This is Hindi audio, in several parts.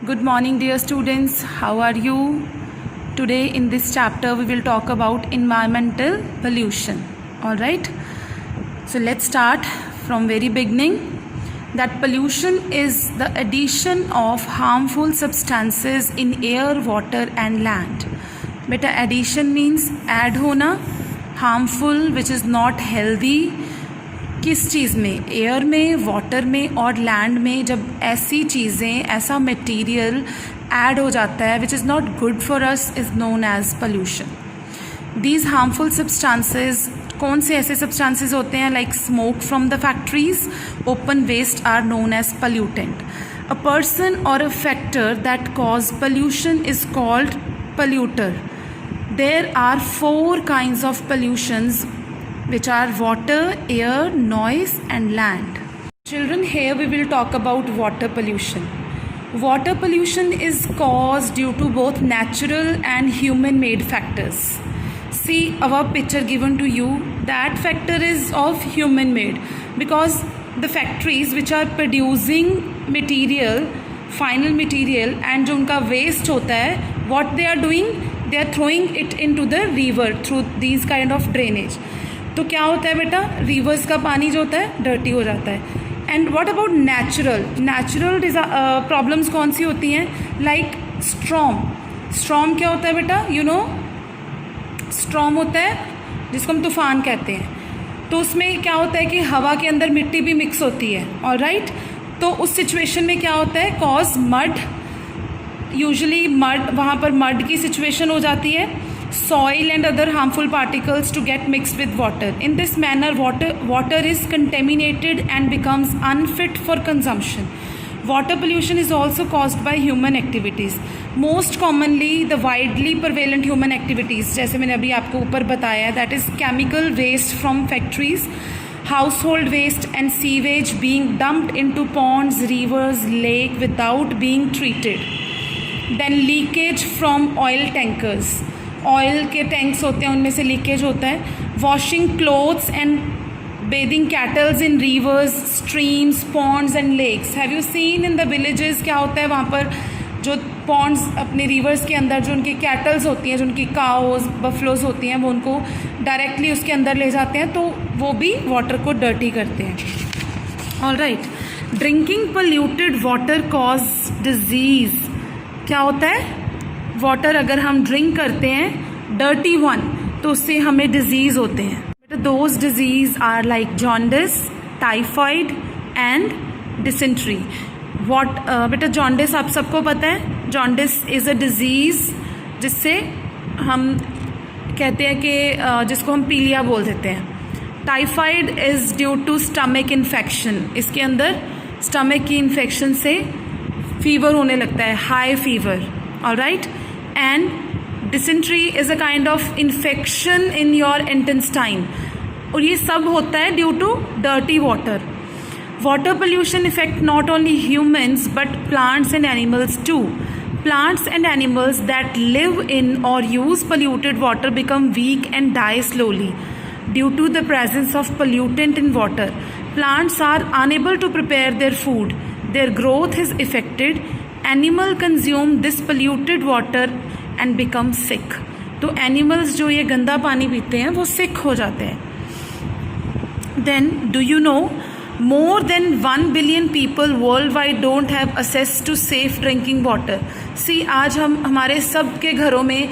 Good morning, dear students. How are you? Today, in this chapter, we will talk about environmental pollution. All right. So let's start from very beginning. That pollution is the addition of harmful substances in air, water, and land. Beta, addition means add होना, harmful which is not healthy. किस चीज़ में, एयर में, वाटर में और लैंड में जब ऐसी चीज़ें, ऐसा मटेरियल ऐड हो जाता है which is not good for us is known as pollution. These harmful substances कौन से ऐसे सब्सटेंसेस होते हैं? Like smoke from the factories, open waste are known as pollutant. A person or a factor that cause pollution is called polluter. There are 4 kinds of pollutions which are water, air, noise and land. Children, here we will talk about water pollution. Water pollution is caused due to both natural and human made factors. See our picture given to you, that factor is of human made because the factories which are producing material, final material and जो उनका waste होता है, what they are doing, they are throwing it into the river through these kind of drainage. तो क्या होता है बेटा, रिवर्स का पानी जो होता है डर्टी हो जाता है. And what about natural problems कौन सी होती हैं? लाइक स्ट्रॉम क्या होता है बेटा? यू नो, स्ट्रॉम होता है जिसको हम तूफान कहते हैं. तो उसमें क्या होता है कि हवा के अंदर मिट्टी भी मिक्स होती है. ऑलराइट, तो उस सिचुएशन में क्या होता है? कॉज मड, यूजुअली मड, वहाँ पर मड की सिचुएशन हो जाती है. Soil and other harmful particles to get mixed with water. In this manner, water is contaminated and becomes unfit for consumption. Water pollution is also caused by human activities. Most commonly, the widely prevalent human activities, जैसे मैंने अभी आपको ऊपर बताया, that is chemical waste from factories, household waste and sewage being dumped into ponds, rivers, lake without being treated. Then leakage from oil tankers. Oil के टैंक्स होते हैं, उनमें से लीकेज होता है. Washing clothes and bathing cattles in rivers, streams, ponds and lakes. Have you seen in the villages क्या होता है? वहाँ पर जो पॉन्ड्स अपने रिवर्स के अंदर जो उनकी कैटल्स होती हैं, जो उनकी काउज, बफलोज होती हैं, वो उनको डायरेक्टली उसके अंदर ले जाते हैं, तो वो भी वाटर को डर्टी करते हैं. Alright, drinking polluted water cause disease. क्या होता है? वाटर अगर हम ड्रिंक करते हैं डर्टी वन, तो उससे हमें डिजीज होते हैं. Those disease are like jaundice, typhoid and dysentery. बेटा जॉन्डिस आप सबको पता है. जॉन्डिस इज़ अ डिजीज जिससे हम कहते हैं कि जिसको हम पीलिया बोल देते हैं. Typhoid is due to stomach infection. इसके अंदर स्टमक की इन्फेक्शन से फीवर होने लगता है, high fever. Alright, and dysentery is a kind of infection in your intestine. और ये सब होता है due to dirty water. Water pollution affect not only humans but plants and animals too. Plants and animals that live in or use polluted water become weak and die slowly due to the presence of pollutant in water. Plants are unable to prepare their food. Their growth is affected. Animal consume this polluted water and become sick. तो एनिमल्स जो ये गंदा पानी पीते हैं वो सिक हो जाते हैं. Then do you know more than 1 billion people worldwide don't have access to safe drinking water. See, आज हम हमारे सब के घरों में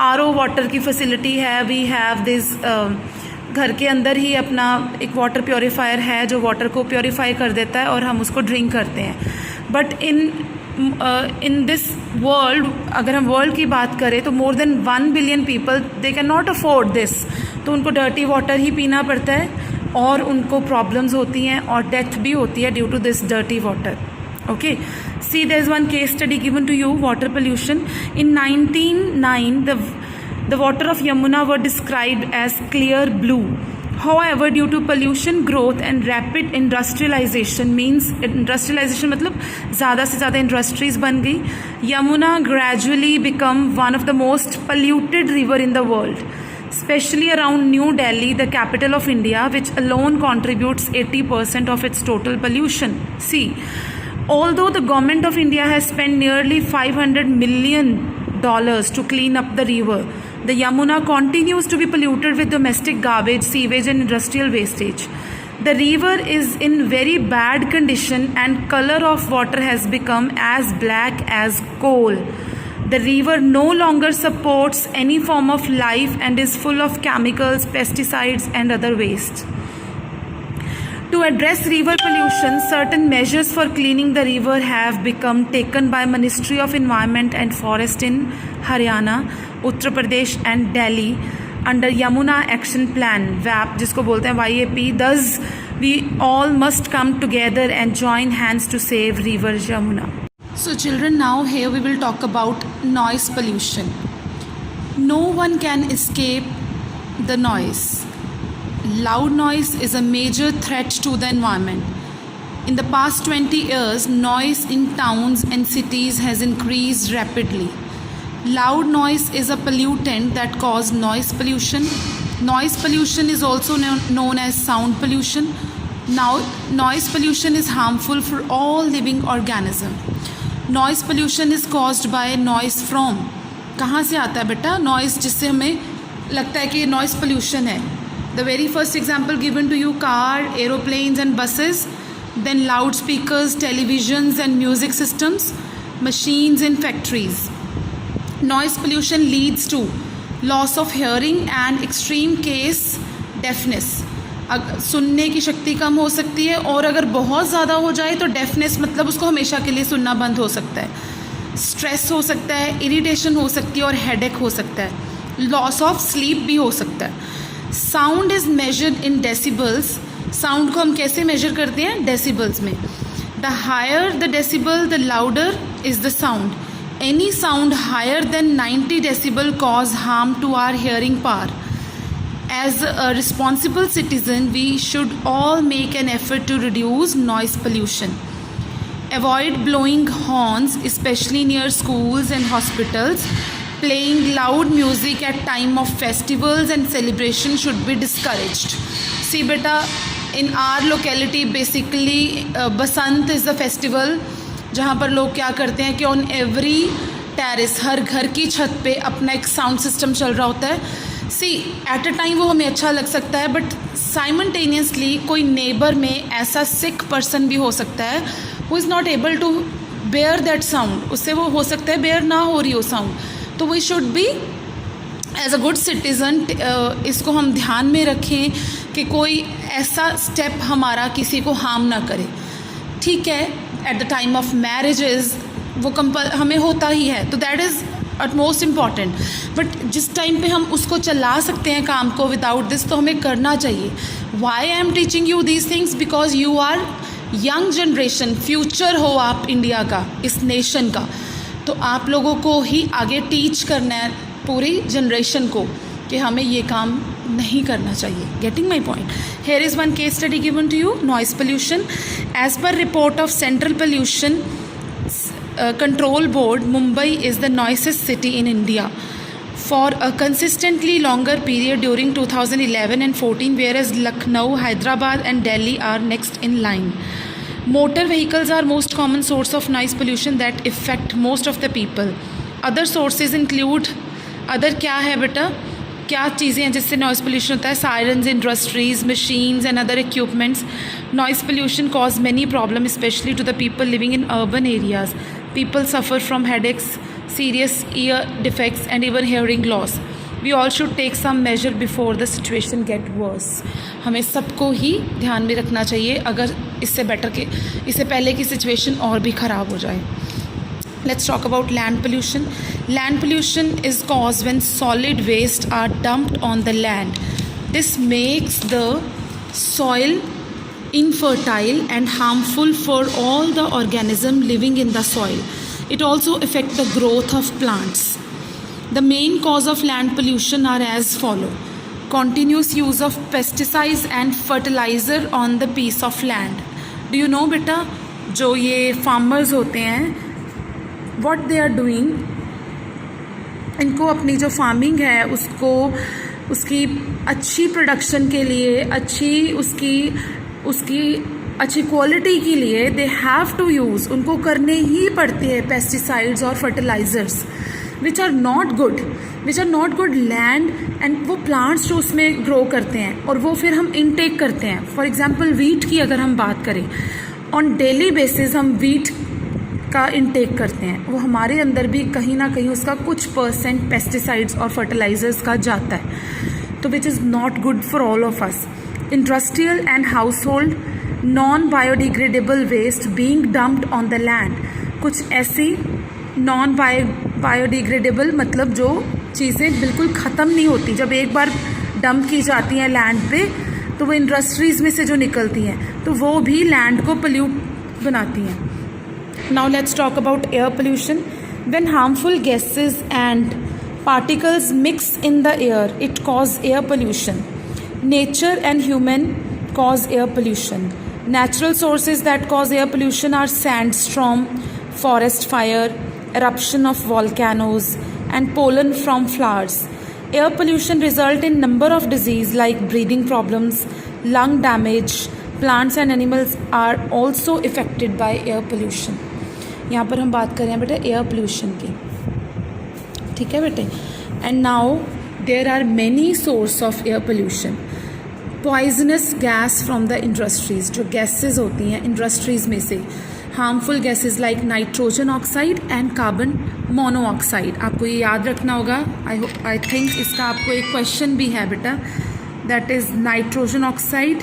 RO वाटर की फैसिलिटी है. वी हैव दिस, घर के अंदर ही अपना एक वाटर प्योरीफायर है जो वाटर को प्योरीफाई कर देता है और हम उसको ड्रिंक करते हैं. बट इन दिस वर्ल्ड, अगर हम वर्ल्ड की बात करें तो more than 1 billion people they can not afford this. तो उनको डर्टी वाटर ही पीना पड़ता है और उनको प्रॉब्लम्स होती हैं और डेथ भी होती है due to this dirty water. Okay, see there is one case study given to you, water pollution. In 1909 the water of Yamuna were described as clear blue. However, due to pollution growth and rapid industrialization, means industrialization मतलब ज़्यादा से ज़्यादा इंडस्ट्रीज बन गई, Yamuna gradually become one of the most polluted river in the world, especially around New Delhi, the capital of India, which alone contributes 80% of its total pollution. See, Although the government of India has spent nearly $500 million to clean up the river, the Yamuna continues to be polluted with domestic garbage, sewage and industrial wastage. The river is in very bad condition and color of water has become as black as coal. The river no longer supports any form of life and is full of chemicals, pesticides and other waste. To address river pollution, certain measures for cleaning the river have become taken by Ministry of Environment and Forest in Haryana, Uttar Pradesh and Delhi under Yamuna Action Plan, WAP, जिसको बोलते हैं YAP. Thus, we all must come together and join hands to save river Yamuna. So children, now here we will talk about noise pollution. No one can escape the noise. Loud noise is a major threat to the environment. In the past 20 years, noise in towns and cities has increased rapidly. Loud noise is a pollutant that causes noise pollution. Noise pollution is also known as sound pollution. Now, noise pollution is harmful for all living organisms. Noise pollution is caused by noise from. कहाँ से आता है बेटा noise जिससे हमें लगता है कि ये noise pollution है? The very first example given to you, car, aeroplanes and buses, then loudspeakers, televisions and music systems, machines in factories. Noise pollution leads to loss of hearing and extreme case deafness. सुनने की शक्ति कम हो सकती है और अगर बहुत ज़्यादा हो जाए तो डेफनेस मतलब उसको हमेशा के लिए सुनना बंद हो सकता है. स्ट्रेस हो सकता है, इरिटेशन हो सकती है और हेडेक हो सकता है. लॉस ऑफ स्लीप भी हो सकता है. Sound is measured in decibels. Sound को हम कैसे मेजर करते हैं? डेसिबल्स में. The higher the decibel the louder is the sound. Any sound higher than 90 decibel cause harm to our hearing power. As a responsible citizen, we should all make an effort to reduce noise pollution. Avoid blowing horns, especially near schools and hospitals. Playing loud music at time of festivals and celebration should be discouraged. See beta, in our locality basically Basant is the festival जहाँ पर लोग क्या करते हैं कि on every terrace, हर घर की छत पे अपना एक साउंड सिस्टम चल रहा होता है. सी एट अ टाइम वो हमें अच्छा लग सकता है बट साइमल्टेनियसली कोई नेबर में ऐसा सिक पर्सन भी हो सकता है who is not able to bear that sound. उससे वो हो सकता है बेयर ना हो रही हो साउंड. तो we should be as a good citizen इसको हम ध्यान में रखें कि कोई ऐसा स्टेप हमारा किसी को हार्म ना करे. ठीक है, at the time of marriages वो हमें होता ही है तो that is at most important. But जिस टाइम पे हम उसको चला सकते हैं काम को विदाउट दिस तो हमें करना चाहिए. Why I am teaching you these things because you are young generation. Future हो आप इंडिया का, इस नेशन का, तो आप लोगों को ही आगे टीच करना है पूरी जनरेशन को कि हमें ये काम नहीं करना चाहिए. Getting my point? Here is one case study given to you. Noise pollution. As per report of central pollution Control Board, Mumbai is the noisiest city in India for a consistently longer period during 2011 and 14, whereas Lucknow, Hyderabad and Delhi are next in line. Motor vehicles are most common source of noise pollution that affect most of the people. Other sources include other क्या है बेटा? क्या चीज़ें हैं जिससे नॉइज़ पोल्यूशन होता है? Sirens, industries, machines and other equipments. Noise pollution cause many problem specially to the people living in urban areas. People suffer from headaches, serious ear defects and even hearing loss. We all should take some measure before the situation get worse. हमें सबको ही ध्यान में रखना चाहिए अगर इससे पहले की सिचुएशन और भी ख़राब हो जाए. Let's talk about land pollution. Land pollution is caused when solid waste are dumped on the land. This makes the soil infertile and harmful for all the organisms living in the soil. It also affects the growth of plants. The main cause of land pollution are as follow. Continuous use of pesticides and fertilizer on the piece of land. Do you know beta, जो ये farmers होते हैं, what they are doing, इनको अपनी जो फार्मिंग है उसकी अच्छी प्रोडक्शन के लिए, अच्छी उसकी अच्छी क्वालिटी के लिए दे हैव टू यूज़, उनको करने ही पड़ते हैं पेस्टिसाइड्स और fertilizers which are not good land and वो प्लांट्स जो उसमें ग्रो करते हैं और वो फिर हम इनटेक करते हैं. फॉर एग्जांपल वीट की अगर हम बात करें, ऑन डेली बेसिस हम वीट का इनटेक करते हैं, वो हमारे अंदर भी कहीं ना कहीं उसका कुछ % पेस्टिसाइड्स और फर्टिलाइजर्स का जाता है, तो which is not good for all of us. Industrial and household non biodegradable waste being dumped on the land. कुछ ऐसी नॉन बायोडिग्रेडेबल मतलब जो चीज़ें बिल्कुल ख़त्म नहीं होती, जब एक बार डंप की जाती हैं लैंड पे तो वो इंडस्ट्रीज़ में से जो निकलती हैं तो वो भी लैंड को पोल्यूट बनाती हैं. Now let's talk about air pollution. When harmful gases and particles mix in the air it cause air pollution. Nature and human cause air pollution. Natural sources that cause air pollution are sandstorm, forest fire, eruption of volcanoes, and pollen from flowers. Air pollution result in number of disease like breathing problems, lung damage. Plants and animals are also affected by air pollution. यहाँ पर हम बात कर रहे हैं बेटे एयर पोल्यूशन की, ठीक है बेटे. And now there are many source of air pollution. Poisonous gas from the industries, जो गैसेस होती हैं इंडस्ट्रीज़ में से, harmful gases like nitrogen oxide and carbon monoxide. आपको ये याद रखना होगा. आई थिंक इसका आपको एक क्वेश्चन भी है बेटा, that is nitrogen oxide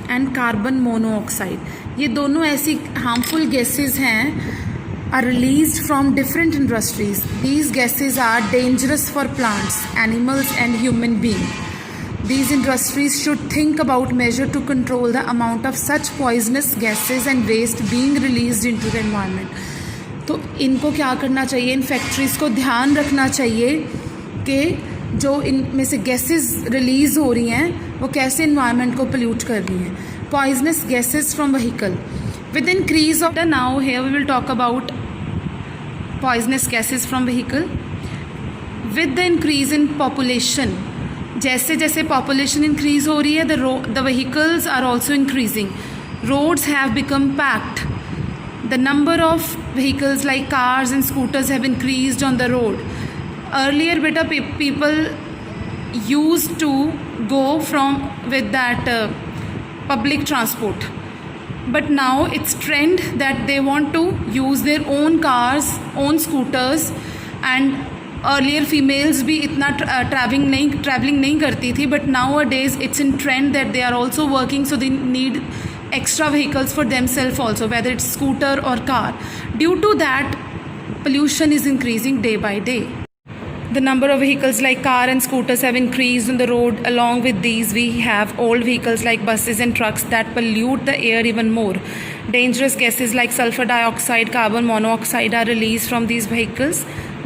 and carbon monoxide. ये दोनों ऐसी हार्मफुल गैसेस हैं are released from different industries. These gases are dangerous for plants, animals and human beings. These industries should think about measure to control the amount of such poisonous gases and waste being released into the environment. तो इनको क्या करना चाहिए, इन फैक्ट्रीज़ को ध्यान रखना चाहिए कि जो इनमें से गैसेस रिलीज़ हो रही हैं वो कैसे इन्वायरमेंट को पोल्यूट कर रही हैं. Poisonous gases from vehicle. With increase of now here we will talk about poisonous gases from vehicle. With the increase in population, जैसे जैसे population increase हो रही है, the vehicles are also increasing. Roads have become packed. The number of vehicles like cars and scooters have increased on the road. Earlier beta people used to go from with that public transport. But now it's trend that they want to use their own cars, own scooters, and earlier females भी इतना traveling नहीं करती थी, but nowadays it's in trend that they are also working, so they need extra vehicles for themselves also, whether it's scooter or car. Due to that, pollution is increasing day by day. The number of vehicles like car and scooters have increased on the road. Along with these, we have old vehicles like buses and trucks that pollute the air even more. Dangerous gases like sulfur dioxide, carbon monoxide are released from these vehicles.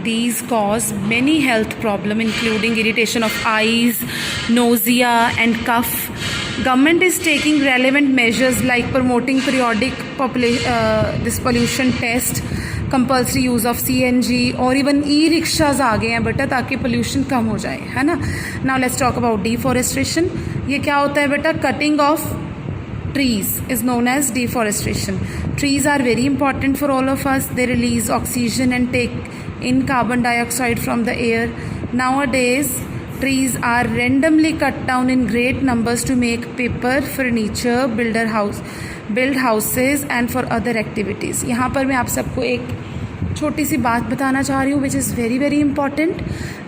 These cause many health problems including irritation of eyes, nausea and cough. Government is taking relevant measures like promoting periodic this pollution test, compulsory use of CNG और इवन ई-रिक्शाज आ गए हैं बेटा ताकि पोल्यूशन कम हो जाए, है ना. Now let's talk about deforestation. ये क्या होता है बेटा, cutting of trees is known as deforestation. Trees are very important for all of us. They release oxygen and take in carbon dioxide from the air. Nowadays trees are randomly cut down in great numbers to make paper, furniture, build houses and for other activities. यहाँ पर मैं आप सबको एक छोटी सी बात बताना चाह रही हूँ विच is very very important.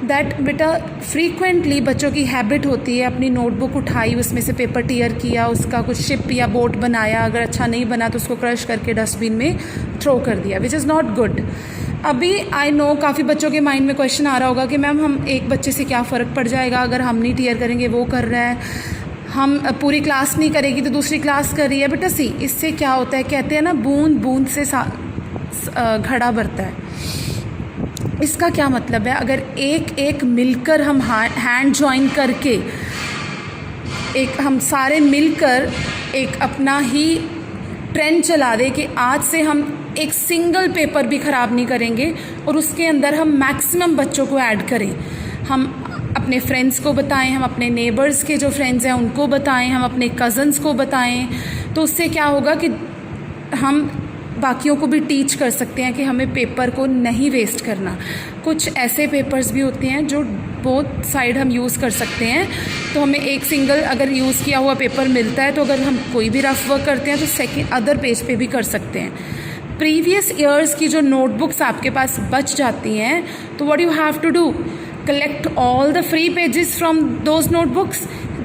That बेटा फ्रीक्वेंटली बच्चों की हैबिट होती है, अपनी नोटबुक उठाई, उसमें से पेपर टीयर किया, उसका कुछ शिप या बोट बनाया, अगर अच्छा नहीं बना तो उसको क्रश करके डस्टबिन में थ्रो कर दिया, विच इज़ नॉट गुड. अभी आई नो काफ़ी बच्चों के माइंड में क्वेश्चन आ रहा होगा कि मैम हम एक बच्चे से क्या फ़र्क पड़ जाएगा, अगर हम नहीं टीयर करेंगे वो कर रहा है, हम पूरी क्लास नहीं करेगी तो दूसरी क्लास कर रही है. बेटा सी इससे क्या होता है, कहते हैं ना बूंद बूंद से घड़ा भरता है. इसका क्या मतलब है, अगर एक एक मिलकर हम हैंड जॉइन करके एक हम सारे मिलकर एक अपना ही ट्रेंड चला दे कि आज से हम एक सिंगल पेपर भी ख़राब नहीं करेंगे और उसके अंदर हम मैक्सिमम बच्चों को ऐड करें, हम अपने फ्रेंड्स को बताएं, हम अपने नेबर्स के जो फ्रेंड्स हैं उनको बताएं, हम अपने कज़न्स को बताएं, तो उससे क्या होगा कि हम बाकियों को भी टीच कर सकते हैं कि हमें पेपर को नहीं वेस्ट करना। कुछ ऐसे पेपर्स भी होते हैं जो बोथ साइड हम यूज़ कर सकते हैं, तो हमें एक सिंगल अगर यूज़ किया हुआ पेपर मिलता है तो अगर हम कोई भी रफ वर्क करते हैं तो सेकेंड अदर पेज पे भी कर सकते हैं। प्रीवियस ईयर्स की जो नोटबुक्स आपके पास बच जाती हैं, तो what you have to do, collect all the free pages from those notebooks,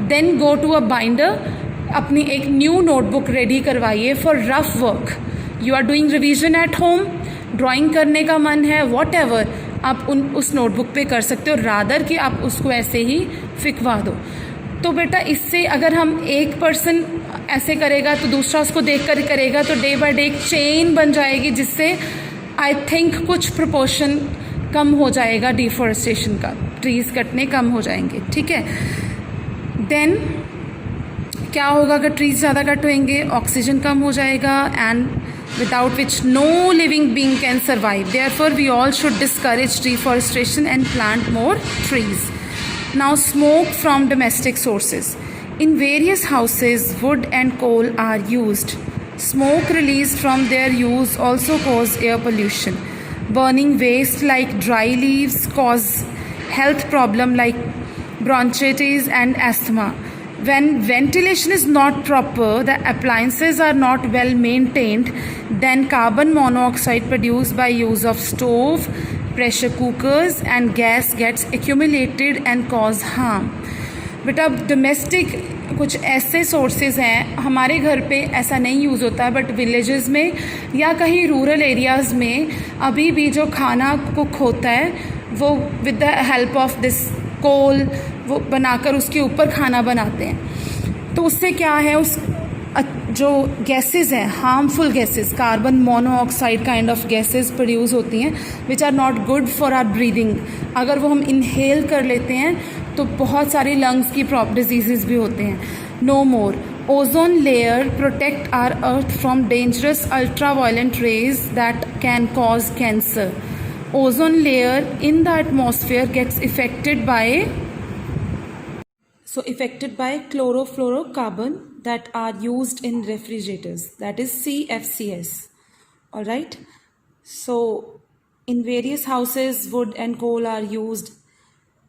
then go to a binder, अपनी एक न्यू नोटबुक रेडी करवाइए for rough work. You are doing revision at home, drawing करने का मन है, वॉट एवर, आप उस नोटबुक पे कर सकते हो, रादर कि आप उसको ऐसे ही फिकवा दो। तो बेटा इससे अगर हम एक पर्सन ऐसे करेगा तो दूसरा उसको देख कर करेगा, तो डे बाय डे एक चेन बन जाएगी, जिससे आई थिंक कुछ प्रोपोर्शन कम हो जाएगा डिफॉरेस्टेशन का, ट्रीज़ कटने कम हो जाएंगे, ठीक है। देन क्या होगा अगर ट्रीज ज़्यादा कट होंगे, ऑक्सीजन कम हो जाएगा, and without which no living being can survive. Therefore, we all should discourage deforestation and plant more trees. Now, smoke from domestic sources. In various houses, wood and coal are used. Smoke released from their use also cause air pollution. Burning waste like dry leaves cause health problem like bronchitis and asthma. When ventilation is not proper, the appliances are not well maintained, then carbon monoxide produced by use of stove, pressure cookers and gas gets accumulated and cause harm. बेटा डोमेस्टिक कुछ ऐसे सोर्सेज हैं, हमारे घर पे ऐसा नहीं यूज़ होता है, बट विलेजेस में या कहीं रूरल एरियाज़ में अभी भी जो खाना कुक होता है वो with the help of this coal वो बनाकर उसके ऊपर खाना बनाते हैं। तो उससे क्या है, उस जो गैसेस हैं, harmful gases, carbon monoxide kind of gases produce होती हैं which are not good for our breathing. अगर वो हम इनहेल कर लेते हैं तो बहुत सारी लंग्स की डिजीज़ भी होते हैं। No more, ozone layer protect our earth from dangerous ultraviolet rays that can cause cancer. Ozone layer in the atmosphere gets affected by chlorofluorocarbon that are used in refrigerators, that is CFCs. All right, so in various houses wood and coal are used.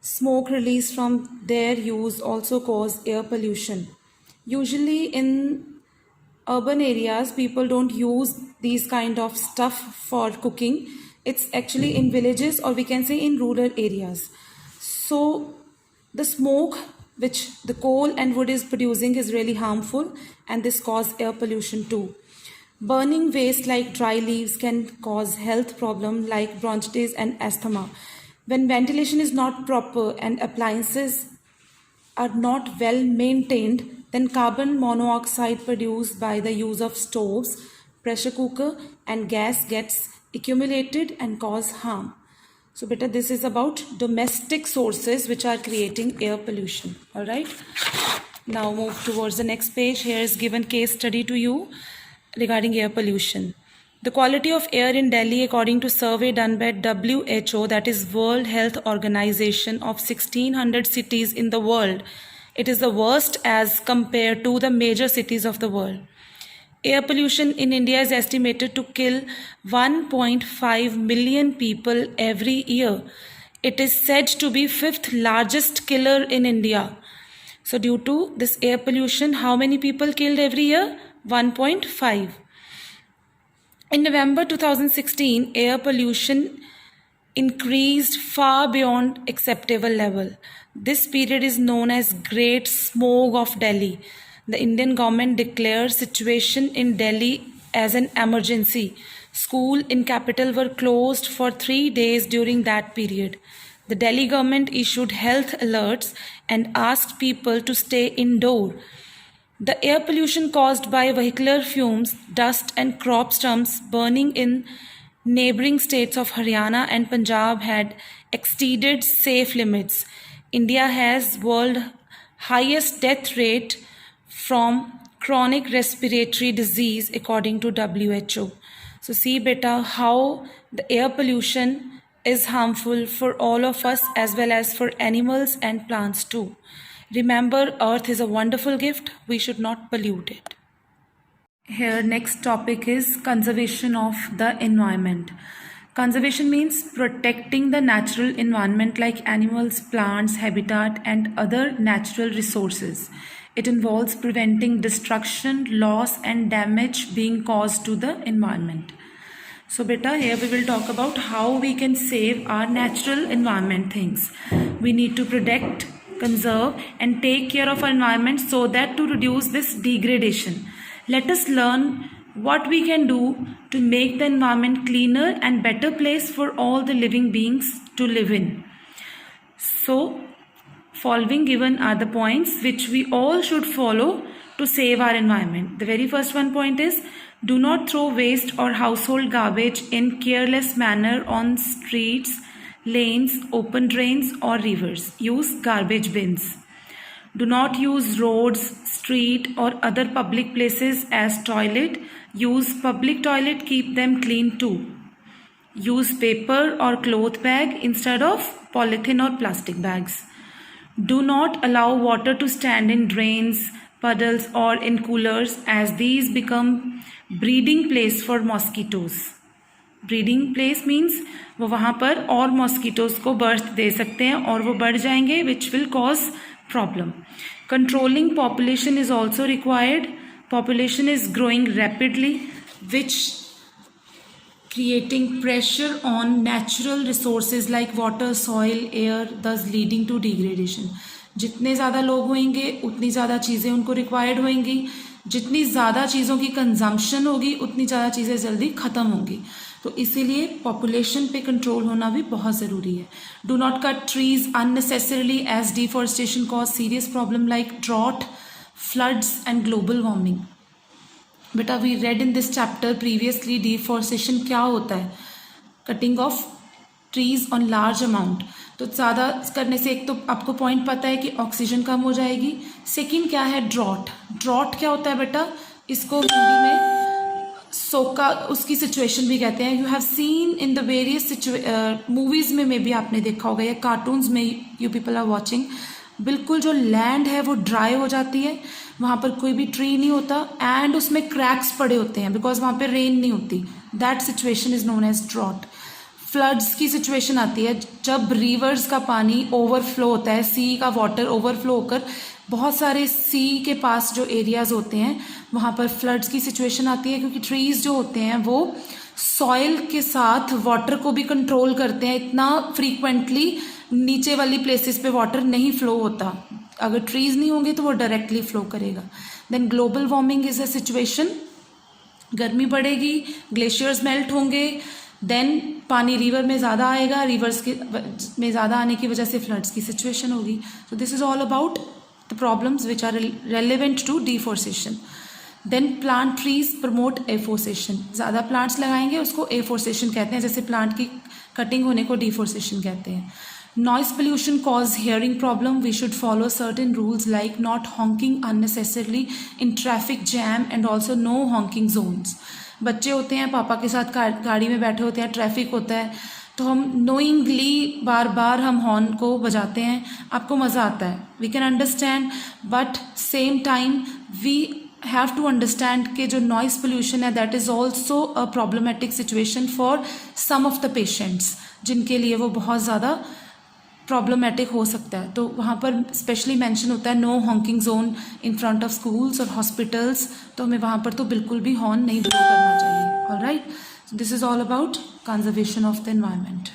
Smoke released from their use also cause air pollution. Usually in urban areas people don't use these kind of stuff for cooking. It's actually in villages, or we can say in rural areas. So the smoke which the coal and wood is producing is really harmful, and this cause air pollution too. Burning waste like dry leaves can cause health problem like bronchitis and asthma. When ventilation is not proper and appliances are not well maintained, then carbon monoxide produced by the use of stoves, pressure cooker and gas gets accumulated and cause harm. So beta, this is about domestic sources which are creating air pollution. All right, now move towards the next page. Here is given case study to you regarding air pollution. The quality of air in Delhi, according to survey done by WHO, that is World Health Organization, of 1600 cities in the world, it is the worst as compared to the major cities of the world. Air pollution in India is estimated to kill 1.5 million people every year. It is said to be fifth largest killer in India. So due to this air pollution, how many people killed every year? 1.5. In November 2016, air pollution increased far beyond acceptable level. This period is known as Great Smog of Delhi. The Indian government declared situation in Delhi as an emergency. Schools in capital were closed for 3 days during that period. The Delhi government issued health alerts and asked people to stay indoor. The air pollution caused by vehicular fumes, dust and crop stumps burning in neighboring states of Haryana and Punjab had exceeded safe limits. India has world highest death rate from chronic respiratory disease according to WHO. So see beta how the air pollution is harmful for all of us as well as for animals and plants too. Remember, earth is a wonderful gift. We should not pollute it. Here, next topic is conservation of the environment. Conservation means protecting the natural environment like animals, plants, habitat, and other natural resources. It involves preventing destruction, loss, and damage being caused to the environment. So beta, here we will talk about how we can save our natural environment things. We need to protect, conserve, and take care of our environment so that to reduce this degradation. Let us learn what we can do to make the environment cleaner and better place for all the living beings to live in. So, following given are the points which we all should follow to save our environment. The very first one point is, do not throw waste or household garbage in careless manner on streets, lanes, open drains or rivers. Use garbage bins. Do not use roads, street or other public places as toilet. Use public toilet, keep them clean too. Use paper or cloth bag instead of polythene or plastic bags. Do not allow water to stand in drains, puddles or in coolers as these become breeding place for mosquitoes. Breeding place means वो वहाँ पर और मॉस्किटोज को बर्थ दे सकते हैं और वो बढ़ जाएंगे which will cause problem. Controlling population is also required. Population is growing rapidly which creating pressure on natural resources like water, soil, air, thus leading to degradation. जितने ज़्यादा लोग होंगे उतनी ज़्यादा चीज़ें उनको रिक्वायर्ड होंगी. जितनी ज़्यादा चीज़ों की कंजम्पशन होगी उतनी ज़्यादा चीज़ें जल्दी ख़त्म होंगी. तो इसीलिए पॉपुलेशन पे कंट्रोल होना भी बहुत ज़रूरी है. Do not cut trees unnecessarily as deforestation cause serious problem like drought, floods and global warming. बेटा we read in this chapter previously deforestation क्या होता है. Cutting of trees on large amount. तो ज़्यादा करने से एक तो आपको पॉइंट पता है कि ऑक्सीजन कम हो जाएगी. सेकंड क्या है ड्रॉट. ड्रॉट क्या होता है बेटा, इसको हिंदी में सोका उसकी सिचुएशन भी कहते हैं. You have seen in the various movies में मे भी आपने देखा होगा या कार्टून्स में यू पीपल आर वॉचिंग. बिल्कुल जो लैंड है वो ड्राई हो जाती है, वहाँ पर कोई भी ट्री नहीं होता एंड उसमें क्रैक्स पड़े होते हैं बिकॉज वहाँ पर रेन नहीं होती. That situation is known as drought. Floods की सिचुएशन आती है जब रिवर्स का पानी ओवरफ्लो होता है, सी का वाटर ओवरफ्लो होकर बहुत सारे सी के पास जो एरियाज होते हैं वहाँ पर फ्लड्स की सिचुएशन आती है क्योंकि ट्रीज जो होते हैं वो सॉइल के साथ वाटर को भी कंट्रोल करते हैं. इतना फ्रीक्वेंटली नीचे वाली प्लेसेस पे वाटर नहीं फ्लो होता. अगर ट्रीज नहीं होंगे तो वो डायरेक्टली फ्लो करेगा. Then global warming is a situation. गर्मी बढ़ेगी, ग्लेशियर्स मेल्ट होंगे, देन पानी रिवर में ज़्यादा आएगा, रिवर्स के में ज़्यादा आने की वजह से फ्लड्स की सिचुएशन होगी. So this is all about the problems which are relevant to deforestation. Then plant trees promote afforestation. ज़्यादा प्लांट्स लगाएंगे उसको एफोरेस्टेशन कहते हैं, जैसे प्लांट की कटिंग होने को डिफॉरेस्टेशन कहते हैं. Noise pollution cause hearing problem. We should follow certain rules like not honking unnecessarily in traffic jam and also no honking zones. बच्चे होते हैं पापा के साथ गाड़ी में बैठे होते हैं, ट्रैफिक होता है तो हम नोइंगली बार बार हम हॉर्न को बजाते हैं. आपको मज़ा आता है, we can understand, but same time we have to understand कि जो नॉइस पोल्यूशन है that is also a problematic situation for some of the patients जिनके लिए वो बहुत ज़्यादा प्रॉब्लमेटिक हो सकता है. तो वहाँ पर स्पेशली मेंशन होता है no hawking zone in front of schools और हॉस्पिटल्स. तो हमें वहाँ पर तो बिल्कुल भी हॉर्न नहीं ब्लो करना चाहिए. Alright, so this is all about conservation of the environment.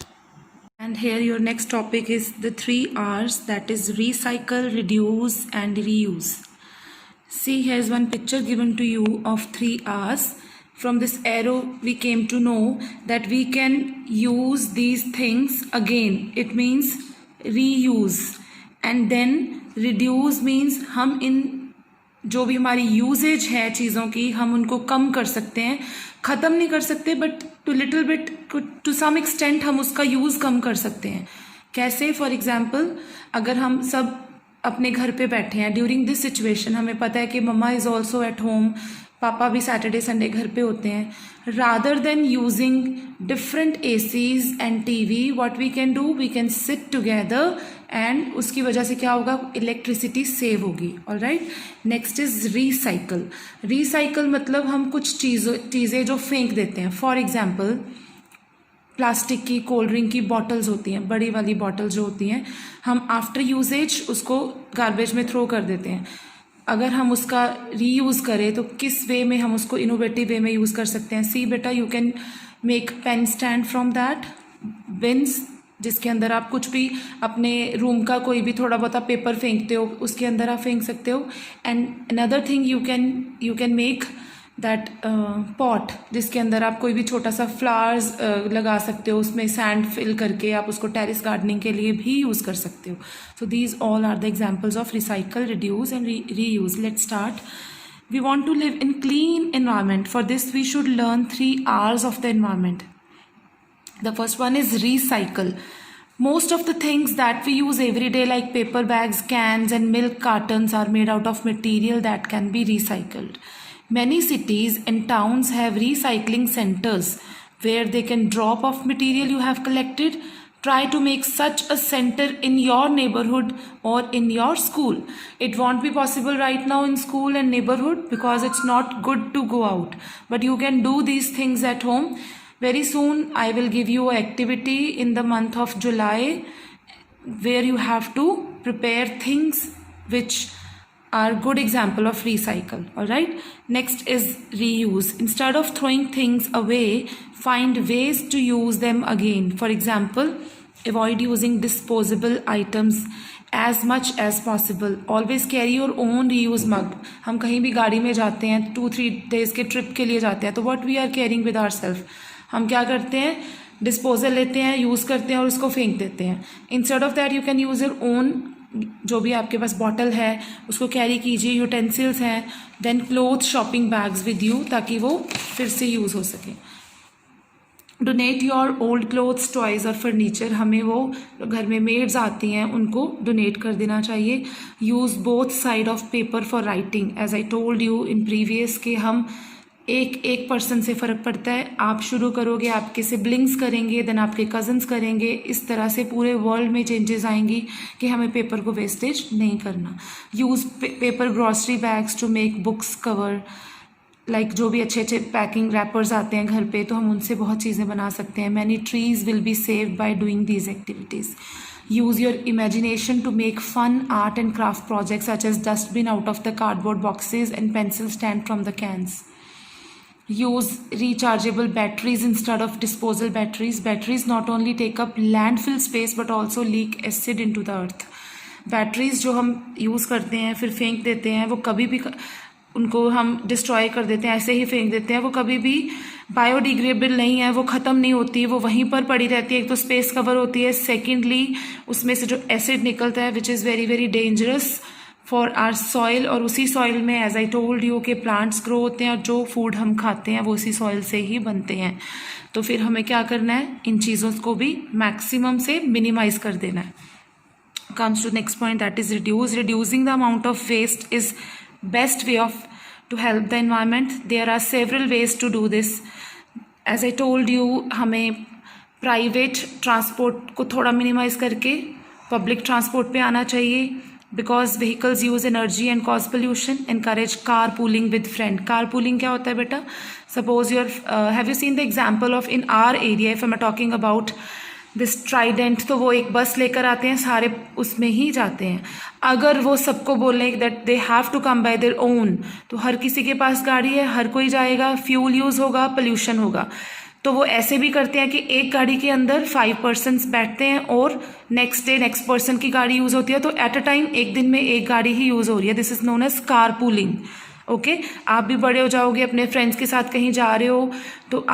And here your next topic is the 3 R's, that is recycle, reduce and reuse. See, here's one picture given to you of 3 R's. From this arrow we came to know that we can use these things again. It means reuse. And then reduce means हम इन जो भी हमारी यूजेज है चीज़ों की हम उनको कम कर सकते हैं. ख़त्म नहीं कर सकते but to little bit to some extent हम उसका यूज़ कम कर सकते हैं. कैसे? फॉर एग्जाम्पल अगर हम सब अपने घर पे बैठे हैं ड्यूरिंग दिस सिचुएशन, हमें पता है कि मम्मा इज़ ऑल्सो एट होम, पापा भी सैटरडे संडे घर पे होते हैं. Rather than using different ACs and TV, what we can do, we can sit together and उसकी वजह से क्या होगा, इलेक्ट्रिसिटी सेव होगी. Alright. Next is recycle. Recycle मतलब हम कुछ चीज़ें जो फेंक देते हैं. फॉर एग्जाम्पल प्लास्टिक की कोल्ड ड्रिंक की बॉटल्स होती हैं, बड़ी वाली बॉटल्स जो होती हैं, हम आफ्टर यूजेज उसको गार्बेज में थ्रो कर देते हैं. अगर हम उसका रीयूज़ करें तो किस वे में हम उसको इनोवेटिव वे में यूज़ कर सकते हैं. सी बेटा, you can make pen stand from that bins, जिसके अंदर आप कुछ भी अपने रूम का कोई भी थोड़ा बहुत पेपर फेंकते हो उसके अंदर आप फेंक सकते हो. And another thing you can make that pot, जिसके अंदर आप कोई भी छोटा सा फ्लावर्स लगा सकते हो, उसमें सैंड फिल करके आप उसको टेरेस गार्डनिंग के लिए भी यूज़ कर सकते हो. So these all are the examples of recycle, reduce and reuse. Let's start. We want to live in clean environment. For this we should learn 3 R's of the environment. The first one is recycle. Most of the things that we use every day like paper bags, cans and milk cartons are made out of material that can be recycled. Many cities and towns have recycling centers where they can drop off material you have collected. Try to make such a center in your neighborhood or in your school. It won't be possible right now in school and neighborhood because it's not good to go out. But you can do these things at home. Very soon I will give you an activity in the month of July where you have to prepare things which are good example of recycle. All right. Next is reuse. Instead of throwing things away, find ways to use them again. For example, avoid using disposable items as much as possible. Always carry your own reuse mug. हम कहीं भी गाड़ी में जाते हैं, 2-3 days के ट्रिप के लिए जाते हैं, तो what we are carrying with ourselves, हम क्या करते हैं, डिस्पोजल लेते हैं, यूज़ करते हैं और उसको फेंक देते हैं. Instead of that you can use your own, जो भी आपके पास बॉटल है उसको कैरी कीजिए, यूटेंसिल्स हैं, then cloth shopping bags with you, ताकि वो फिर से यूज़ हो सके. Donate your old clothes, toys और फर्नीचर. हमें वो घर में मेड्स आती हैं उनको डोनेट कर देना चाहिए. Use both side of paper for writing. As I told you in previous कि हम एक पर्सन से फ़र्क पड़ता है. आप शुरू करोगे, आपके सिबलिंग्स करेंगे, देन आपके कज़न्स करेंगे, इस तरह से पूरे वर्ल्ड में चेंजेस आएंगी कि हमें पेपर को वेस्टेज नहीं करना. Use paper grocery bags to make books cover. Like जो भी अच्छे अच्छे पैकिंग रैपर्स आते हैं घर पे, तो हम उनसे बहुत चीज़ें बना सकते हैं. Many trees will be saved by doing these activities. Use your imagination to make fun art and craft projects such as dustbin out of the cardboard boxes and pencil stand from the cans. Use rechargeable batteries instead of disposal batteries. Batteries not only take up landfill space but also leak acid into the earth. Batteries जो हम यूज़ करते हैं फिर फेंक देते हैं, वो कभी भी उनको हम डिस्ट्रॉय कर देते हैं, ऐसे ही फेंक देते हैं, वो कभी भी बायोडिग्रेडेबल नहीं है, वो ख़त्म नहीं होती, वो वहीं पर पड़ी रहती है. एक तो स्पेस कवर होती है, सेकेंडली उसमें से जो एसिड निकलता है which is very very dangerous for our soil. और उसी सॉइल में एज आई टोल्ड यू के प्लांट्स ग्रो होते हैं और जो फूड हम खाते हैं वो उसी सॉइल से ही बनते हैं. तो फिर हमें क्या करना है, इन चीज़ों को भी मैक्सिमम से मिनिमाइज कर देना है. Comes to next point, that is reduce. Reducing the amount of waste is best way of to help the environment. There are several ways to do this. As I told you, हमें प्राइवेट ट्रांसपोर्ट को थोड़ा मिनिमाइज करके पब्लिक ट्रांसपोर्ट पे आना चाहिए. Because vehicles use energy and cause pollution. Encourage car pooling with friend. Car pooling क्या होता है बेटा, suppose your have you seen the example of in our area, if I am talking about this Trident, तो वो एक बस लेकर आते हैं, सारे उसमें ही जाते हैं. अगर वो सबको बोलें that they have to come by their own, तो हर किसी के पास गाड़ी है, हर कोई जाएगा, फ्यूल यूज़ होगा, पोल्यूशन होगा. तो वो ऐसे भी करते हैं कि एक गाड़ी के अंदर 5 पर्सन्स बैठते हैं और नेक्स्ट डे नेक्स्ट पर्सन की गाड़ी यूज़ होती है, तो एट अ टाइम एक दिन में एक गाड़ी ही यूज़ हो रही है. This is known as car pooling. Okay, आप भी बड़े हो जाओगे, अपने फ्रेंड्स के साथ कहीं जा रहे हो तो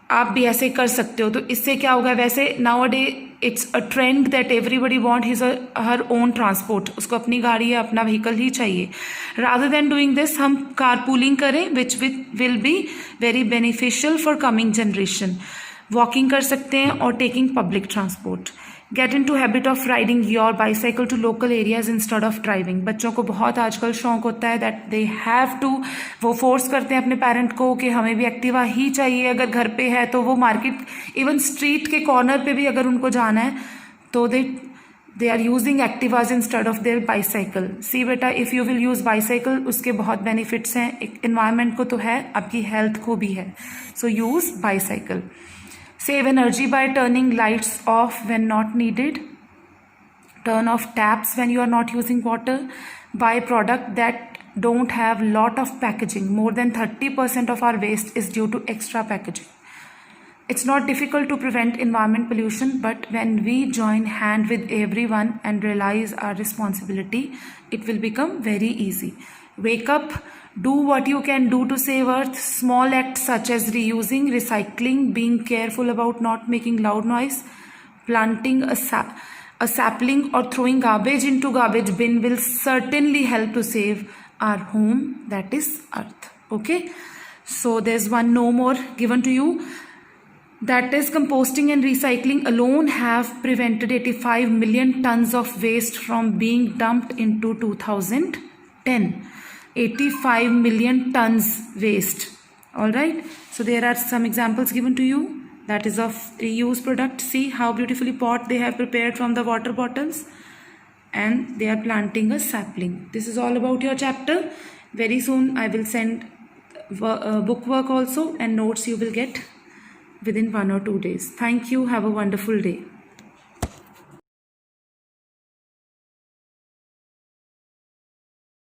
आप भी ऐसे कर सकते हो. तो इससे क्या होगा, वैसे now a day it's a trend that everybody want his her own transport. उसको अपनी गाड़ी या अपना व्हीकल ही चाहिए. रादर देन डूइंग दिस, हम कार पूलिंग करें which will be very beneficial for coming generation. Walking कर सकते हैं और taking public transport. Get in to habit of riding your bicycle to local areas instead of driving. बच्चों को बहुत आजकल शौक होता है दैट दे हैव टू, वो फोर्स करते हैं अपने पेरेंट को कि हमें भी एक्टिवा ही चाहिए. अगर घर पे है तो वो मार्केट, इवन स्ट्रीट के कॉर्नर पे भी अगर उनको जाना है तो they are using Activas instead of their bicycle. See बेटा, if you will use bicycle, उसके बहुत बेनिफिट्स हैं. एक इन्वायरमेंट को तो है, आपकी हेल्थ को भी है. So use bicycle. Save energy by turning lights off when not needed. Turn off taps when you are not using water. Buy product that don't have lot of packaging. More than 30% of our waste is due to extra packaging. It's not difficult to prevent environment pollution, but when we join hand with everyone and realize our responsibility, it will become very easy. Wake up. Do what you can do to save Earth. Small acts such as reusing, recycling, being careful about not making loud noise, planting a sapling or throwing garbage into garbage bin will certainly help to save our home, that is Earth. Okay? So there's one no more given to you. That is, composting and recycling alone have prevented 85 million tons of waste from being dumped into 2010. 85 million tons waste. All right, so there are some examples given to you, that is of reuse product. See how beautifully pot they have prepared from the water bottles, and they are planting a sapling. This is all about your chapter. Very soon I will send book work also, and notes you will get within 1 or 2 days. Thank you. Have a wonderful day.